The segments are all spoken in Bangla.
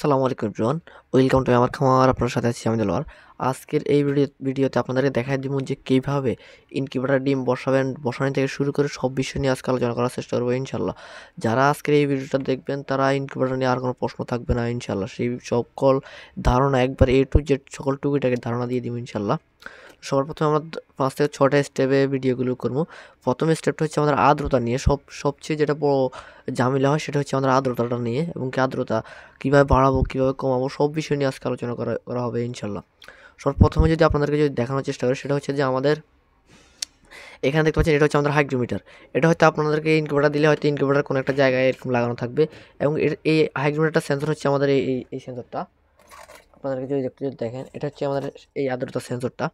আসসালামু আলাইকুম এভরিওয়ান, ওয়েলকাম টু আমার খামার। আপনার সাথে আছি আমি দেলোয়ার। আজকের এই ভিডিওতে আপনাদেরকে দেখাই দিব যে কীভাবে ইনকিউবেটর ডিম বসানো থেকে শুরু করে সব বিষয় নিয়ে আজকে আলোচনা করার চেষ্টা করবো ইনশাল্লাহ। যারা আজকের এই ভিডিওটা দেখবেন তারা ইনকিউবেটর নিয়ে আর কোনো প্রশ্ন থাকবে না ইনশাল্লাহ। সেই সকল ধারণা একবার এ টু জেড সকল টুকিটাকে ধারণা দিয়ে দিব ইনশাল্লাহ। সবার প্রথমে আমরা 5 থেকে 6টা স্টেপে ভিডিওগুলো করবো। প্রথম স্টেপটা হচ্ছে আমাদের আর্দ্রতা নিয়ে। সবচেয়ে যেটা বড় ঝামেলা হয় সেটা হচ্ছে আমাদের আর্দ্রতাটা নিয়ে, এবং কি আর্দ্রতা কীভাবে বাড়াবো কীভাবে কমাবো সব বিষয় নিয়ে আজকে আলোচনা করা হবে ইনশাল্লাহ। সর্বপ্রথমে যদি আপনাদেরকে দেখানোর চেষ্টা করি, সেটা হচ্ছে যে আমাদের এখানে দেখতে পাচ্ছেন এটা হচ্ছে আমাদের হাইগ্রোমিটার। এটা হয়তো আপনাদেরকে ইনকিউবেটর দিলে হয়তো ইনকিউবেটর কোনো একটা জায়গায় এরকম লাগানো থাকবে, এবং এই হাইগ্রোমিটার সেন্সর হচ্ছে আমাদের এই সেন্সরটা। আপনাদেরকে যদি দেখেন, এটা হচ্ছে আমাদের এই আর্দ্রতা সেন্সরটা।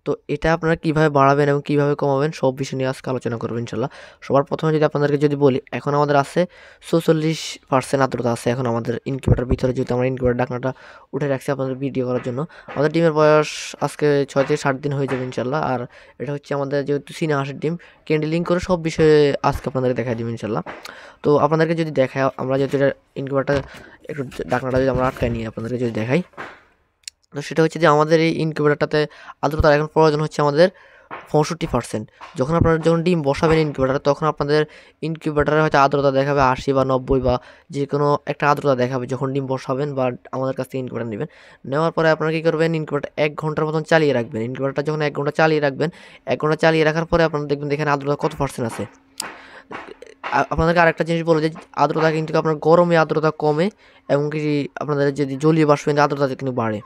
তো এটা আপনারা কীভাবে বাড়াবেন এবং কীভাবে কমাবেন সব বিষয় নিয়ে আজকে আলোচনা করবো ইনশাল্লাহ। সবার প্রথমে যদি আপনাদেরকে বলি, এখন আমাদের আছে 46% আর্দ্রতা আছে এখন আমাদের ইনকিউবেটর ভিতরে, যেহেতু আমরা ইনকিউবেটর ঢাকনাটা উঠে রাখছি আপনাদের ভিডিও করার জন্য। আমাদের ডিমের বয়স আজকে 6 থেকে 7 দিন হয়ে যাবে ইনশাল্লাহ। আর এটা হচ্ছে আমাদের যেহেতু চীনা হাঁসের ডিম, ক্যান্ডেলিং করে সব বিষয়ে আজকে আপনাদেরকে দেখাই দিব ইনশাল্লাহ। তো আপনাদেরকে যদি দেখাই, আমরা যেহেতু এটা ইনকিউবেটর একটু ঢাকনাটা যদি আমরা আটকাই নিয়ে আপনাদেরকে যদি দেখাই, তো সেটা হচ্ছে যে আমাদের এই ইনকিউবেটরটাতে আর্দ্রতার এখন প্রয়োজন হচ্ছে আমাদের 65%। যখন ডিম বসাবেন ইনকিউবেটারে, তখন আপনাদের ইনকিউবেটারে হয়তো আর্দ্রতা দেখাবে 80 বা 90 বা যে কোনো একটা আর্দ্রতা দেখাবে যখন ডিম বসাবেন বা আমাদের কাছ থেকে ইনকিউবেটার নেবেন। নেওয়ার পরে আপনারা কী করবেন, ইনকিউবেটার 1 ঘন্টার মতন চালিয়ে রাখবেন। ইনকিউবেটারটা যখন 1 ঘন্টা চালিয়ে রাখবেন, 1 ঘন্টা চালিয়ে রাখার পরে আপনারা দেখবেন এখানে আর্দ্রতা কত পার্সেন্ট আছে। আপনাদেরকে আরেকটা জিনিস বলে যে আর্দ্রতা কিন্তু আপনার গরমে আর্দ্রতা কমে, এবং কি আপনাদের যদি জলীয় বাষ্প আর্দ্রতা কিন্তু বাড়ে।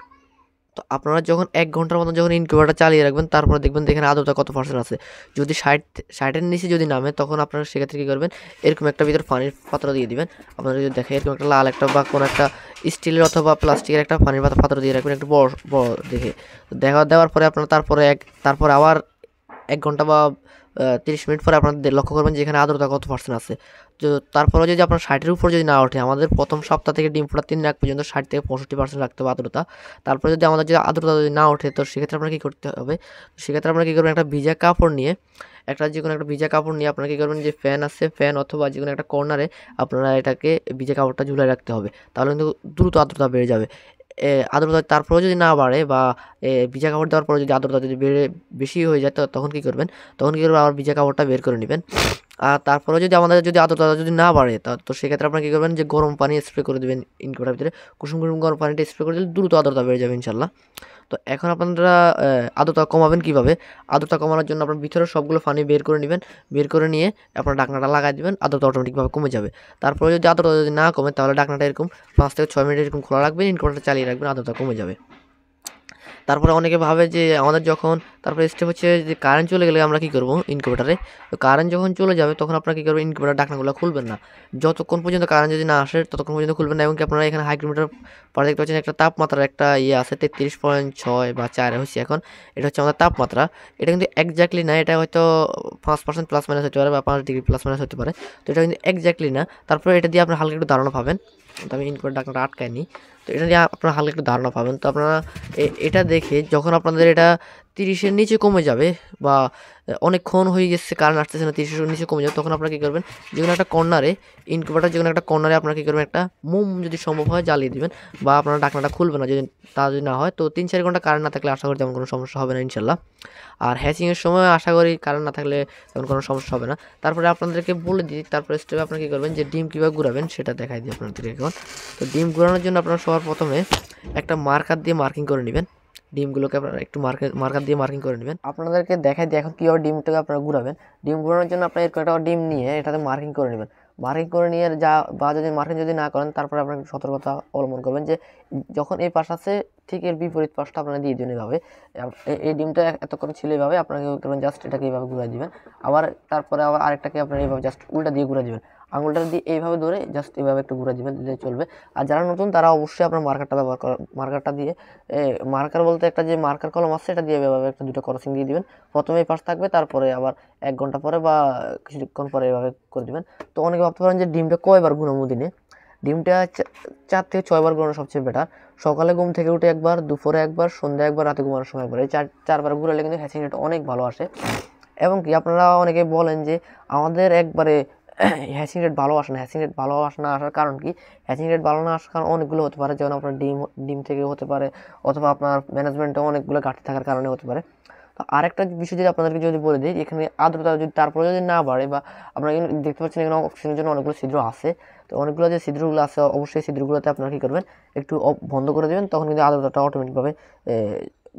তো আপনারা যখন 1 ঘন্টার মতন যখন ইনকিউবেটর চালিয়ে রাখবেন, তারপরে দেখবেন এখানে আর্দ্রতা কত পার্সেন্ট আছে। যদি 60-এর নিচে যদি নামে, তখন আপনারা সেক্ষেত্রে কী করবেন, এরকম একটা ভিতরে পানির পাত্র দিয়ে দিবেন। আপনারা যদি দেখেন এরকম একটা লাল একটা বা কোনো একটা স্টিলের অথবা প্লাস্টিকের একটা পানির পাত্র দিয়ে রাখবেন, একটু বড় বড় দেখে। দেওয়ার পরে আপনারা তারপরে আবার 1 ঘন্টা বা 30 মিনিট পরে আপনাদের লক্ষ্য করবেন যে এখানে আর্দ্রতা কত পার্সেন্ট আছে। তো তারপরে যদি আপনার 60-এর উপর যদি না ওঠে, আমাদের প্রথম সপ্তাহ থেকে ডিম ফোটার 3 দিন আগ পর্যন্ত 60 থেকে 65% রাখতে হবে আর্দ্রতা। তারপরে যদি আমাদের আর্দ্রতা যদি না ওঠে, তো সেক্ষেত্রে আপনার কী করতে হবে, সেক্ষেত্রে আপনারা কী করবেন, একটা ভিজা কাপড় নিয়ে যে কোনো একটা ভিজা কাপড় নিয়ে আপনারা কী করবেন, যে ফ্যান আছে, ফ্যান অথবা যে কোনো একটা কর্নারে আপনারা এটাকে ভিজা কাপড়টা ঝুলিয়ে রাখতে হবে। তাহলে কিন্তু দ্রুত আর্দ্রতা বেড়ে যাবে। আর্দ্রতা তারপরেও যদি না বাড়ে, বা ভিজা কাপড় দেওয়ার পরে যদি আর্দ্রতা যদি বেশি হয়ে যায়, তখন কী করবেন, আবার ভিজা কাপড়টা বের করে নেবেন। আর তারপরে যদি আমাদের আর্দ্রতা যদি না বাড়ে, তো সেক্ষেত্রে আপনারা কী করবেন, যে গরম পানি স্প্রে করে দেবেন ইনকিউবেটরের ভিতরে। কুসুম গরম পানিটা স্প্রে করে দিলে দ্রুত আর্দ্রতা বেড়ে যাবে ইনশাল্লাহ। তো এখন আপনারা আর্দ্রতা কমাবেন কীভাবে? আর্দ্রতা কমানোর জন্য আপনার ভিতরে সবগুলো পানি বের করে নেবেন। বের করে নিয়ে আপনার ঢাকনাটা লাগাই দেবেন, আর্দ্রতা অটোমেটিকভাবে কমে যাবে। তারপরে যদি আর্দ্রতা না কমে, তাহলে ঢাকনাটা এরকম 5 থেকে 6 মিনিট এরকম খোলা রাখবেন, ইনকিউবেটরটা চালিয়ে রাখবেন, আর্দ্রতা কমে যাবে। তারপরে অনেকে ভাবে যে আমাদের তারপরে স্টেপ হচ্ছে যে কারেন্ট চলে গেলে আমরা কী করবো ইনকিউবেটারে। তো কারেন্ট যখন চলে যাবে, তখন আপনারা কী করবেন, ইনকিউবেটার ঢাকনাগুলো খুলবেন না। যতক্ষণ পর্যন্ত কারেন্ট যদি না আসে, ততক্ষণ পর্যন্ত খুলবেন না। এবং কি আপনারা এখানে হাইগ্রোমিটার পরে দেখতে পাচ্ছেন একটা তাপমাত্রার একটা আছে 33.6 বা 4 হচ্ছে এখন। এটা হচ্ছে আমাদের তাপমাত্রা। এটা কিন্তু এক্স্যাক্টলি না, এটা হয়তো 5% প্লাস মাইনাস হতে পারে, বা 5 ডিগ্রি প্লাস মাইনাস হতে পারে। তো এটা কিন্তু এক্স্যাক্টলি না। তারপরে এটা দিয়ে আপনার হালকা একটু ধারণা পাবেন। তো আমি ইনকিউবেটার ঢাকনাটা আটকাই নিই। তো এটা দিয়ে আপনারা হালকা একটু ধারণা পাবেন। তো আপনারা এটা দেখে যখন আপনাদের এটা 30-এর নিচে কমে যাবে, বা অনেকক্ষণ হয়ে গেছে কারেন্ট আসতেছে না, 30-এর নিচে কমে যাবে, তখন আপনারা কী করবেন, যে কোনো একটা কর্নারে ইনকিউবেটার, যে কোনো একটা কর্নারে আপনারা কী করবেন, একটা মোম যদি সম্ভব হয় জ্বালিয়ে দিবেন, বা আপনারা ঢাকনাটা খুলবেন না। যদি না হয়, তো 3-4 ঘন্টা কারেন্ট না থাকলে আশা করি তেমন কোনো সমস্যা হবে না ইনশাল্লাহ। আর হ্যাচিংয়ের সময় আশা করি কারেন্ট না থাকলে তেমন কোনো সমস্যা হবে না। তারপরে আপনাদেরকে বলে দিই, তারপরে স্টেপে আপনারা কী করবেন, যে ডিম কীভাবে ঘুরাবেন সেটা দেখাই দিই আপনাদেরকে এখন। তো ডিম ঘোরানোর জন্য আপনারা সবার প্রথমে একটা মার্কার দিয়ে মার্কিং করে নেবেন। ডিমগুলোকে আপনারা একটু মার্কার দিয়ে মার্কিং করে নেবেন। আপনাদেরকে দেখাই দিই এখন কীভাবে ডিমটাকে আপনারা ঘুরাবেন। ডিম ঘোরানোর জন্য আপনার এরকম একটা ডিম নিয়ে এটাতে মার্কিং করে নেবেন। মার্কিং করে নিয়ে যদি মার্কিং যদি না করেন, তারপরে আপনার সতর্কতা অবলম্বন করবেন, যে যখন এই পাশ আছে ঠিক এর বিপরীত পাশটা আপনারা দিয়ে দিন এইভাবে। এই ডিমটা এতক্ষণ ছিল এইভাবে, আপনাকে করবেন জাস্ট এটাকে এইভাবে ঘুরাই দিবেন। তারপরে আরেকটাকে আপনারা এইভাবে জাস্ট উল্টা দিয়ে ঘুরে দিবেন। আঙুলটা দিয়ে এইভাবে ধরে জাস্ট এইভাবে একটু ঘুরে দিবেন, দিলে চলবে। আর যারা নতুন তারা অবশ্যই আপনার মার্কারটা ব্যবহার করেন। মার্কারটা দিয়ে মার্কার বলতে একটা যে মার্কার কলম আছে, এটা দিয়ে এভাবে একটা দুটো ক্রসিং দিয়ে দিবেন। প্রথমে এই পাশ থাকবে, তারপরে আবার 1 ঘন্টা পরে বা কিছুক্ষণ পরে এভাবে করে দিবেন। তো অনেকে ভাবতে পারেন যে ডিমটা কয়বার ঘুরাবো দিনে। ডিমটা 4 থেকে 6 বার ঘোরানো সবচেয়ে বেটার। সকালে ঘুম থেকে উঠে একবার, দুপুরে একবার, সন্ধ্যা একবার, রাতে ঘুমানোর সময় একবার। এই 4বার ঘুরালে কিন্তু হ্যাচিং রেট অনেক ভালো আসে। এবং কি আপনারা অনেকে বলেন যে আমাদের একবারে হ্যাচিং রেট ভালো আসে না। হ্যাচিং রেট ভালো আসে না আসার কারণ কি? হ্যাচিং রেট ভালো না আসার কারণ অনেকগুলো হতে পারে, যেমন আপনার ডিম থেকে হতে পারে, অথবা আপনার ম্যানেজমেন্টে অনেকগুলো ঘাটতি থাকার কারণে হতে পারে। তো আরেকটা বিষয় যদি আপনাদেরকে যদি বলে দিই, এখানে আর্দ্রতা যদি তারপরে যদি না বাড়ে, বা আপনারা দেখতে পাচ্ছেন এখানে অক্সিজেনের জন্য অনেকগুলো ছিদ্র আছে, তো অনেকগুলো যে ছিদ্রগুলো আছে অবশ্যই ছিদ্রগুলোতে আপনারা কী করবেন, একটু বন্ধ করে দেবেন, তখন কিন্তু আর্দ্রতাটা অটোমেটিকভাবে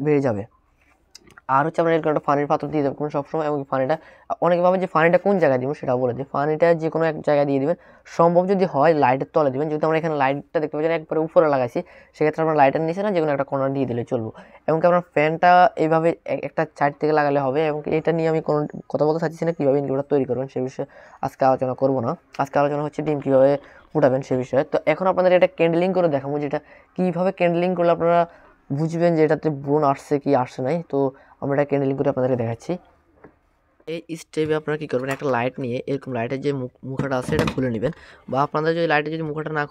বেড়ে যাবে। আর হচ্ছে আমরা এরকম একটা ফানির পাত্র দিয়ে দেবেন সবসময়, এবং ফানিটা অনেকে ভাবে যে ফানিটা কোন জায়গায় দিব সেটাও বলে দিই। ফানিটা যে কোনো এক জায়গায় দিয়ে দিবেন, সম্ভব যদি হয় লাইটের তলে দিবেন। যদি আমরা এখানে লাইটটা দেখতে পাচ্ছেন একবারে উপরে লাগাইছি, সেক্ষেত্রে আমরা লাইটের নিচে না যে কোনো একটা কর্নার দিয়ে দিলে চলবো। এবং কি আপনার ফ্যানটা এইভাবে একটা সাইড থেকে লাগালে হবে। এবং এটা নিয়ে আমি কোনো কথা বলতে চাচ্ছি না কীভাবে ইনকিউবেটর তৈরি করবেন সে বিষয়ে আজকে আলোচনা করবো না। আজকে আলোচনা হচ্ছে ডিম কীভাবে ফুটাবেন সে বিষয়ে। তো এখন আপনাদের এটা ক্যান্ডেলিং করে দেখাবো, যেটা কীভাবে ক্যান্ডেলিং করলে আপনারা বুঝবেন যে এটাতে ব্রণ আসছে কি আসছে নাই। তো আমরা এটা ক্যান্ডেলিং করে আপনাদেরকে দেখাচ্ছি। এই স্টেপে আপনারা কী করবেন, একটা লাইট নিয়ে এরকম লাইটের যে মুখাটা আছে এটা খুলে নেবেন, বা আপনাদের যদি লাইটের যদি মুখাটা না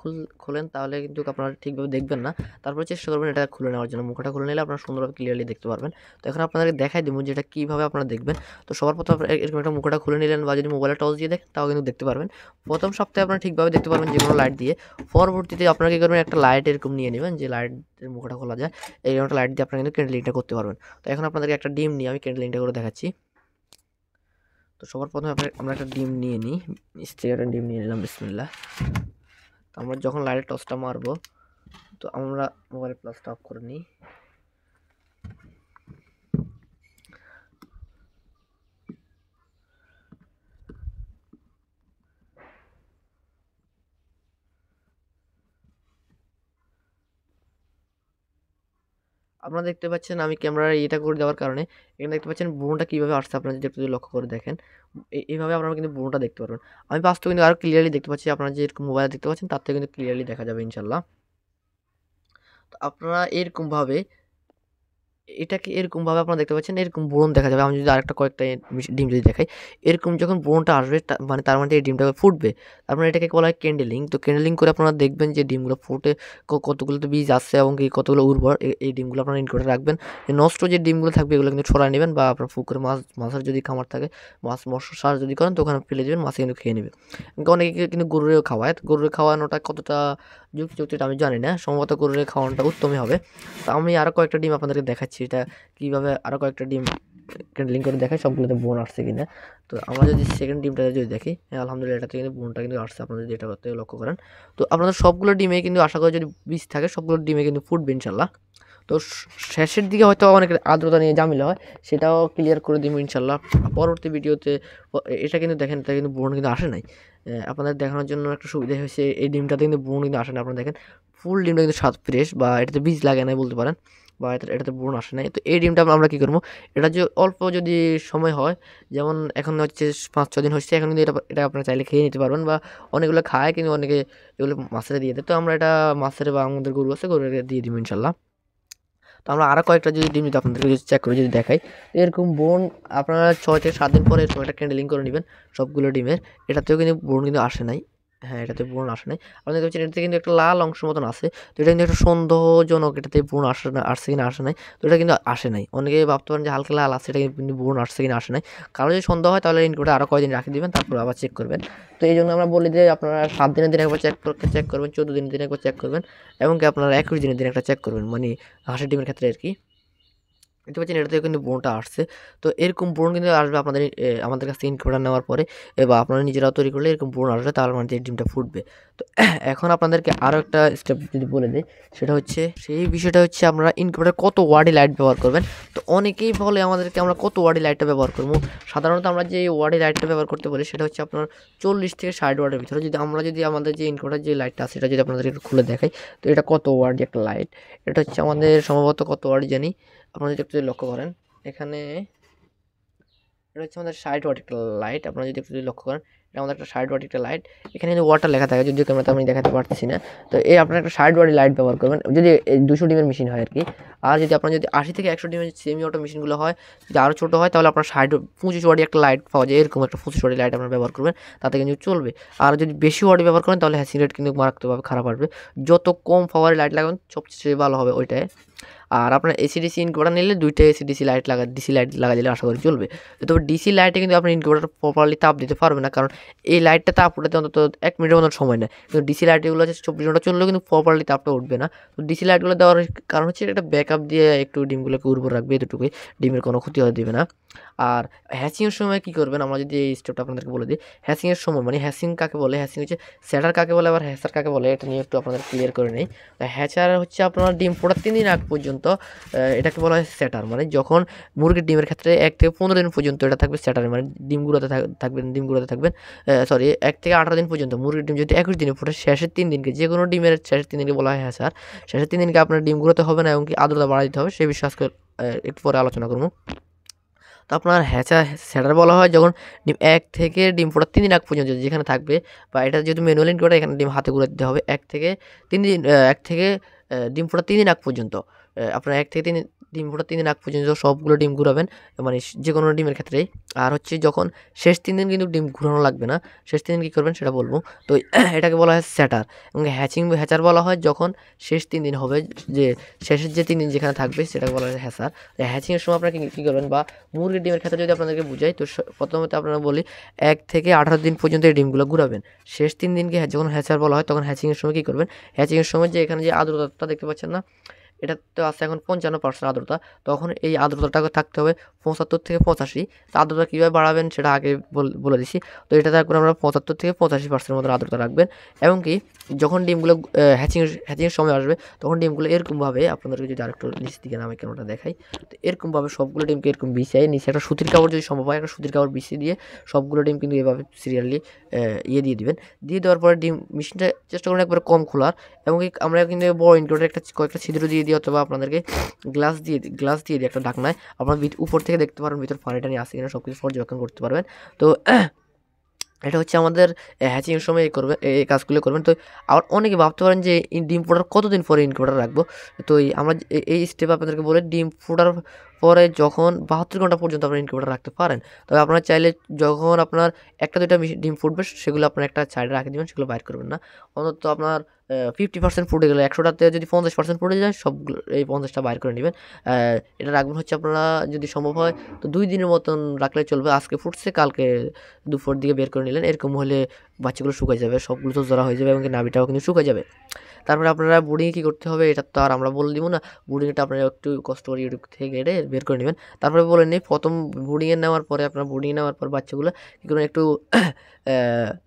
খোলেন তাহলে কিন্তু আপনারা ঠিকভাবে দেখবেন না। তারপরে চেষ্টা করবেন এটা খুলে নেওয়ার জন্য। মুখাটা খুলে নিলে আপনারা সুন্দরভাবে ক্লিয়ারলি দেখতে পারবেন। তো এখন আপনাদেরকে দেখাই দেবো যে এটা কীভাবে আপনারা দেখবেন। তো সবার প্রথমে আপনারা এরকম একটা মুখাটা খুলে নিলেন, বা যদি মোবাইলে টর্চ দিয়ে দেখেন তাও কিন্তু দেখতে পারবেন। প্রথম সপ্তাহে আপনারা ঠিকভাবে দেখতে পারবেন যে কোনো লাইট দিয়ে। পরবর্তীতে আপনারা কী করবেন, একটা লাইট এরকম নিয়ে নেবেন যে লাইটের মুখাটা খোলা যায়, এইরকম একটা লাইট দিয়ে আপনারা কিন্তু ক্যান্ডেলিংটা করতে পারবেন। তো এখন আপনাদেরকে একটা ডিম নিয়ে আমি ক্যান্ডেলিংটা করে দেখাচ্ছি। তো সবার প্রথমে আমরা একটা ডিম নিয়ে নিই, স্টিকারের ডিম নিয়ে নিলাম, বিসমিল্লাহ। তো আমরা যখন লাইটের টর্চটা মারবো, তো আমরা মোবাইল প্লাসটা অফ করে নিই। আপনারা দেখতে পাচ্ছেন আমি ক্যামেরার এটা করে দেওয়ার কারণে এখানে দেখতে পাচ্ছেন ব্রণটা কীভাবে আসছে, আপনারা যদি একটু লক্ষ্য করে দেখেন, এইভাবে আপনারা কিন্তু ব্রণটা দেখতে পারবেন। আমি বাস্তবে কিন্তু আরও ক্লিয়ারলি দেখতে পাচ্ছি, আপনারা যে এরকম মোবাইলে দেখতে পাচ্ছেন তার থেকে কিন্তু ক্লিয়ারলি দেখা যাবে ইনশাল্লাহ। তো আপনারা এরকমভাবে এটাকে এরকমভাবে আপনারা দেখতে পাচ্ছেন, এরকম ব্রণ দেখা যাবে। আমি যদি আরেকটা কয়েকটা ডিম যদি দেখাই, এরকম যখন ব্রণটা আসবে মানে তার মানে এই ডিমটা ফুটবে, তার মানে এটাকে বলা হয় ক্যান্ডেলিং। তো ক্যান্ডেলিং করে আপনারা দেখবেন যে ডিমগুলো ফুটে কতগুলো তো বীজ আসছে এবং কি কতগুলো উর্বর, এই ডিমগুলো আপনারা ইনকিউবেটরে রাখবেন। নষ্ট যে ডিমগুলো থাকবে এগুলো কিন্তু ছড়ায় নেবেন, বা আপনার পুকুরে মাছের যদি খামার থাকে, মৎস্য চাষ যদি করেন তো ওখানে ফেলে দেবেন, মাছ কিন্তু খেয়ে নেবে। অনেকে কিন্তু গরুরেও খাওয়ায়, গরুরে খাওয়ানোটা কতটা যুক্তিটা আমি জানি না, সম্ভবত গরুরে খাওয়ানোটা উত্তমই হবে। তো আমি আরও কয়েকটা ডিম আপনাদেরকে দেখাচ্ছি, এটা কীভাবে আরও কয়েকটা ডিম ক্যান্ডেলিং করে দেখাই সবগুলোতে বোন আসছে কিনা। তো আমরা যদি সেকেন্ড ডিমটা যদি দেখি, হ্যাঁ আলহামদুলিল্লাহ এটাতে কিন্তু বোনটা কিন্তু আসছে, আপনারা যদি এটা করতে লক্ষ্য করেন। তো আপনাদের সবগুলো ডিমে কিন্তু আশা করি যদি বীজ থাকে সবগুলো ডিমে কিন্তু ফুটবে ইনশাল্লাহ। তো শেষের দিকে হয়তো অনেক আর্দ্রতা নিয়ে ঝামেলা হয়, সেটাও ক্লিয়ার করে দিব ইনশাল্লাহ পরবর্তী ভিডিওতে। এটা কিন্তু দেখেন, এটা কিন্তু বোন কিন্তু আসে নাই। আপনাদের দেখানোর জন্য একটা সুবিধা হয়েছে, এই ডিমটাতে কিন্তু বোন কিন্তু আসে না। আপনারা দেখেন ফুল ডিমটা কিন্তু স্বাদ ফ্রেশ, বা এটাতে বীজ লাগে নাই বলতে পারেন, বা এটাতে ব্রণ আসে নাই। তো এই ডিমটা আমরা কী করবো, এটা যে অল্প যদি সময় হয়, যেমন এখন হচ্ছে 5-6 দিন হচ্ছে, এখন কিন্তু এটা আপনারা চাইলে খেয়ে নিতে পারবেন, বা অনেকগুলো খায় কিন্তু অনেকে এগুলো মাছের দিয়ে দেয়। তো আমরা এটা মাছের বা আমাদের গরু আছে গরুকে দিয়ে দিব ইনশাল্লাহ। তো আমরা আরও কয়েকটা যদি ডিম যদি আপনাদেরকে যদি চেক করে যদি দেখাই, এরকম বোন আপনারা 6 থেকে 7 দিন পরে এরকম একটা ক্যান্ডেলিং করে নেবেন সবগুলো ডিমের। এটাতেও কিন্তু বোন কিন্তু আসে নাই, হ্যাঁ এটাতে ব্রণ আসে নাই। আপনি দেখতে পাচ্ছেন এটাতে কিন্তু একটা লাল অংশ মতন আছে, তো এটা কিন্তু একটা সন্দেহজনক, এটাতে ব্রণ আসছে কিনা আসে নাই। তো এটা কিন্তু আসে নাই, অনেকে ভাবতে পারেন যে হালকা লাল আছে, এটা কিন্তু ব্রণ আসছে কিনা আসে নাই। কারো যদি সন্দেহ হয় তাহলে ইনকিউবেটরে আরও কয়েকদিন রাখি দিবেন, তারপর আবার চেক করবেন। তো এই জন্য আমরা বলি যে আপনারা 7 দিনের দিন একবার চেক করবেন, 14 দিনের দিন একবার চেক করবেন, এবং কি আপনারা 21 দিনের দিন একটা চেক করবেন, মানে হাঁসের ডিমের ক্ষেত্রে আর কি। দেখতে পাচ্ছেন এটাতেও কিন্তু ব্রণটা আসছে। তো এরকম ব্রণ কিন্তু আসবে আপনাদের আমাদের কাছ থেকে ইনকিউবেটর নেওয়ার পরে, বা আপনারা নিজেরাও তৈরি করলে এরকম ব্রণ আসবে, তাহলে মানে এই ডিমটা ফুটবে। তো এখন আপনাদেরকে আরও একটা স্টেপ যদি বলে দিই, সেটা হচ্ছে সেই বিষয়টা হচ্ছে আপনারা ইনকিউবেটরে কত ওয়ার্ডি লাইট ব্যবহার করবেন। তো অনেকেই বলে আমাদেরকে আমরা কত ওয়ার্ডি লাইটটা ব্যবহার করবো। সাধারণত আমরা যে ওয়ার্ডি লাইটটা ব্যবহার করতে বলি সেটা হচ্ছে আপনার 40 থেকে 60 ওয়ার্ডের ভিতরে। যদি আমাদের যে ইনকিউবেটর যে লাইটটা আছে সেটা যদি আপনাদের একটু খুলে দেখাই, তো এটা কত ওয়ার্ডি একটা লাইট, এটা হচ্ছে আমাদের সম্ভবত কত ওয়ার্ড জানি, আপনারা যদি একটু লক্ষ্য করেন এখানে, এটা হচ্ছে আমাদের 60 ওয়াট একটা লাইট। আপনারা যদি একটু লক্ষ্য করেন, এটা আমাদের একটা 60 ওয়াট একটা লাইট। এখানে কিন্তু ওয়াটটা লেখা থাকে, যদিও ক্যামেরাতে আমি দেখাতে পারতেছি না। তো এই আপনারা একটা 60 ওয়াটের লাইট ব্যবহার করবেন যদি 200 ডিমের মেশিন হয় আর কি। আর যদি আপনার যদি 80 থেকে 100 ডিমের সেমি অটো মেশিনগুলো হয়, যদি আরও ছোটো হয়, তাহলে আপনার 25 ওয়াটের একটা লাইট পাওয়া যায়, এরকম একটা 25 ওয়াটের লাইট আপনারা ব্যবহার করবেন, তাতে কিন্তু চলবে। আর যদি বেশি ওয়াট ব্যবহার করেন তাহলে হ্যাচিং রেট কিন্তু মারাত্মকভাবে খারাপ আসবে। যত কম পাওয়ারের লাইট লাগাবেন সবচেয়ে ভালো হবে ওইটায়। আর আপনার এসিডিসি ইনকিউবেটর নিলে 2টা ডিসি লাইট লাগা দিলে আশা করি চলবে। তবে ডিসি লাইটে কিন্তু আপনার ইনকিউবেটর প্রপারলি তাপ দিতে পারবে না, কারণ এই লাইটটা তাপ উঠাতে অন্তত 1 মিনিটের মতো সময় নেয়। কিন্তু ডিসি লাইটগুলো হচ্ছে 24 ঘন্টা চললেও কিন্তু প্রপারলি তাপটা উঠবে না। তো ডিসি লাইটগুলো দেওয়ার কারণ হচ্ছে একটা ব্যাকআপ দিয়ে একটু ডিমগুলোকে উর্বর রাখবে, এতটুকুই, ডিমের কোনো ক্ষতি হতে দেবে না। আর হ্যাচিংয়ের সময় কী করবেন, আমরা যদি এই স্টেপটা আপনাদেরকে বলে দিই। হ্যাচিংয়ের সময় মানে হ্যাচিং কাকে বলে, হ্যাচিং হচ্ছে স্যাটার কাকে বলে, আবার হ্যাচার কাকে বলে, এটা নিয়ে একটু আপনাদের ক্লিয়ার করে নেই। হ্যাচার হচ্ছে আপনার ডিম ফোটার 3 দিন আগ পর্যন্ত এটাকে বলা হয় স্যাটার, মানে যখন মুরগির ডিমের ক্ষেত্রে 1 থেকে 15 দিন পর্যন্ত এটা থাকবে স্যাটারে, মানে ডিমগুলোতে থাকবেন 1 থেকে 18 দিন পর্যন্ত। মুরগির ডিম যদি 21 দিনে ফোটে, শেষের 3 দিনকে, যে কোনো ডিমের শেষের 3 দিনকে বলা হয় হ্যাচার। শেষের 3 দিনকে আপনার ডিমগুলোতে হবে না এবং কি আর্দ্রতা বাড়াই দিতে হবে, সেই বিষয়ে আজকে একটু পরে আলোচনা করবো। তো আপনার স্যাটার বলা হয় যখন ডিম 1 থেকে ডিম ফোটার 3 দিন আগ পর্যন্ত যেখানে থাকবে, বা এটা যেহেতু ম্যানুয়াল ইনকিউবেটর, এখানে ডিম হাতে গুঁড়ে দিতে হবে 1 থেকে 3 দিন, ডিম ফোটার 3 দিন আগ পর্যন্ত। আপনার 1 থেকে 3 ডিম ফোটার 3 দিন আগ পর্যন্ত সবগুলো ডিম ঘুরাবেন, মানে যে কোনো ডিমের ক্ষেত্রেই। আর হচ্ছে যখন শেষ 3 দিন কিন্তু ডিম ঘুরানো লাগবে না, শেষ 3 দিন কী করবেন সেটা বলবো। তো এটাকে বলা হয় স্যাটার। এবং হ্যাচার বলা হয় যখন শেষ 3 দিন হবে, যে শেষের যে 3 দিন যেখানে থাকবে সেটাকে বলা হয় হ্যাচার। হ্যাচিংয়ের সময় আপনারা কী করবেন, বা মুরগির ডিমের ক্ষেত্রে যদি আপনাদেরকে বুঝাই, তো প্রথমত আপনারা বলি 1 থেকে 18 দিন পর্যন্ত এই ডিমগুলো ঘুরাবেন। শেষ 3 দিনকে যখন হ্যাচার বলা হয়, তখন হ্যাচিংয়ের সময় কী করবেন, হ্যাচিংয়ের সময় যে এখানে যে আর্দ্রতা দেখতে পাচ্ছেন না, এটা তো আছে এখন 55% আর্দ্রতা, তখন এই আর্দ্রতাটাকে থাকতে হবে 75 থেকে 85। তো আর্দ্রতা কীভাবে বাড়াবেন সেটা আগে বলে দিছি। তো এটা থাকবে আমরা 75 থেকে 85% মতো আর্দ্রতা রাখবেন। এবং কি যখন ডিমগুলো হ্যাচিংয়ের সময় আসবে, তখন ডিমগুলো এরকমভাবে, আপনাদেরকে যদি আরেকটু নিচ দিকে নামে কেনটা দেখাই, তো এরকমভাবে সবগুলো ডিমকে এরকম বিছিয়ে নিচে একটা সুতির কাপড়, যদি সম্ভব হয় একটা সুতির কাপড় বিছিয়ে দিয়ে সবগুলো ডিম কিন্তু এভাবে সিরিয়ালি দিয়ে দিবেন। দিয়ে দেওয়ার পরে ডিম মেশিনটা চেষ্টা করুন একবার কম খোলার, এবং আমরা কিন্তু বড় ইনকিউবেটর কয়েকটা ছিদ্র দিয়ে দিই, অথবা আপনাদেরকে গ্লাস দিয়ে দিই একটা ঢাকনায়। আপনার উপর থেকে দেখতে পারবেন ভিতর পানি টানি আসে কিনা, সব কিছু পর্যবেক্ষণ করতে পারবেন। তো এটা হচ্ছে আমাদের হ্যাচিংয়ের সময় এই কাজগুলো করবেন। তো আবার অনেকে ভাবতে পারেন যে ডিম ফোটার কতদিন পরে ইনকিউবেটর রাখবো। তো আমরা এই স্টেপ আপনাদেরকে বলে, ডিম ফোটার পরে যখন 72 ঘন্টা পর্যন্ত আপনার ইনকিউবেটর রাখতে পারেন। তবে আপনারা চাইলে যখন আপনার 1-2টা ডিম ফুটবে, সেগুলো আপনার একটা সাইডে রাখে দেবেন, সেগুলো বাইর করবেন না। অন্তত আপনার 50% ফুটে গেলে, 100টাতে যদি 50% ফুটে যায়, সবগুলো এই 50টা বাইর করে নেবেন। এটা রাখবেন হচ্ছে আপনারা যদি সম্ভব হয় তো 2 দিনের মতন রাখলে চলবে। আজকে ফুটছে, কালকে দুপুর দিকে বের করে নিলেন, এরকম হলে বাচ্চাগুলো শুকায় যাবে, সবগুলো তো জোড়া হয়ে যাবে এবং নাভিটাও কিন্তু শুকায় যাবে। তারপরে আপনারা বুডিংয়ে কী করতে হবে, এটা তো আর আমরা বলে দিব না। বুডিংটা আপনারা একটু কষ্ট করে ইউটিউব থেকে ঘেটে বের করে নেবেন। তারপরে বলে নিই, প্রথম বুডিংয়ে নেওয়ার পরে, আপনারা বুডিংয়ে নেওয়ার পর বাচ্চাগুলো কী করবেন, একটু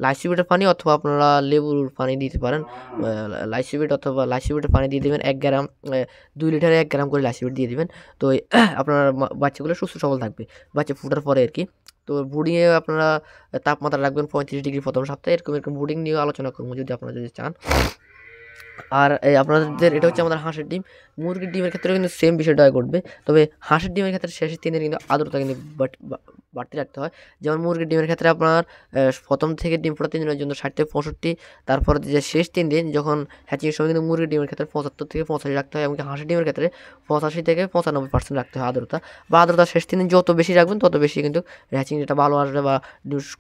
লাইসিবিটের পানি অথবা আপনারা লেবুর পানি দিতে পারেন। লাইসিবিটের পানি দিয়ে দেবেন 1 গ্রাম, 2 লিটারে 1 গ্রাম করে লাইসিবিট দিয়ে দেবেন। তো আপনার বাচ্চাগুলো সুস্থ সবল থাকবে বাচ্চা ফোটার পরে আর কি। তো বুডিংয়ে আপনারা তাপমাত্রা রাখবেন 35 ডিগ্রি প্রথম সপ্তাহে। এরকম বুডিং নিয়েও আলোচনা করবো যদি আপনারা চান। আর আপনাদের এটা হচ্ছে আমাদের হাঁসের ডিম। মুরগির ডিমের ক্ষেত্রেও কিন্তু সেম বিষয়টা ঘটবে, তবে হাঁসের ডিমের ক্ষেত্রে শেষের 3 দিন কিন্তু আর্দ্রতা কিন্তু বাড়তি রাখতে হয়। যেমন মুরগির ডিমের ক্ষেত্রে আপনার প্রথম থেকে ডিম ফোটা 3 দিনের জন্য 60 থেকে 65, তারপর যে শেষ 3 দিন যখন হ্যাচিংয়ের সময়, কিন্তু মুরগির ডিমের ক্ষেত্রে 75 থেকে 85 রাখতে হয়, এমনকি হাঁসের ডিমের ক্ষেত্রে 85 থেকে 95% রাখতে হয় আর্দ্রতা। বা আর্দ্রতা শেষ 3 দিন যত বেশি রাখবেন, তত বেশি কিন্তু হ্যাচিং যেটা ভালো আসবে, বা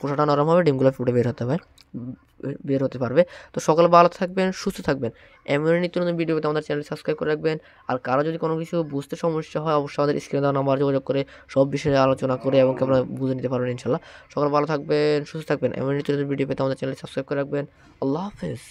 খোসাটা নরম হবে, ডিমগুলো ফুটে বের হতে পারবে। তো সকলে ভালো থাকবেন, সুস্থ থাকবেন। এমন নিত্য নতুন ভিডিও পেতে আমাদের চ্যানেল সাবস্ক্রাইব করে রাখবেন। আর কারো যদি কোনো কিছু বুঝতে সমস্যা হয়, অবশ্যই আমাদের স্ক্রিনে দেওয়া নাম্বার যোগাযোগ করে সব বিষয়ে আলোচনা করে এবং আপনারা বুঝে নিতে পারবেন ইনশাল্লাহ। সকলে ভালো থাকবেন, সুস্থ থাকবেন। এমন নিত্য নতুন ভিডিও পেতে আমাদের চ্যানেল সাবস্ক্রাইব করে রাখবেন। আল্লাহ হাফেজ।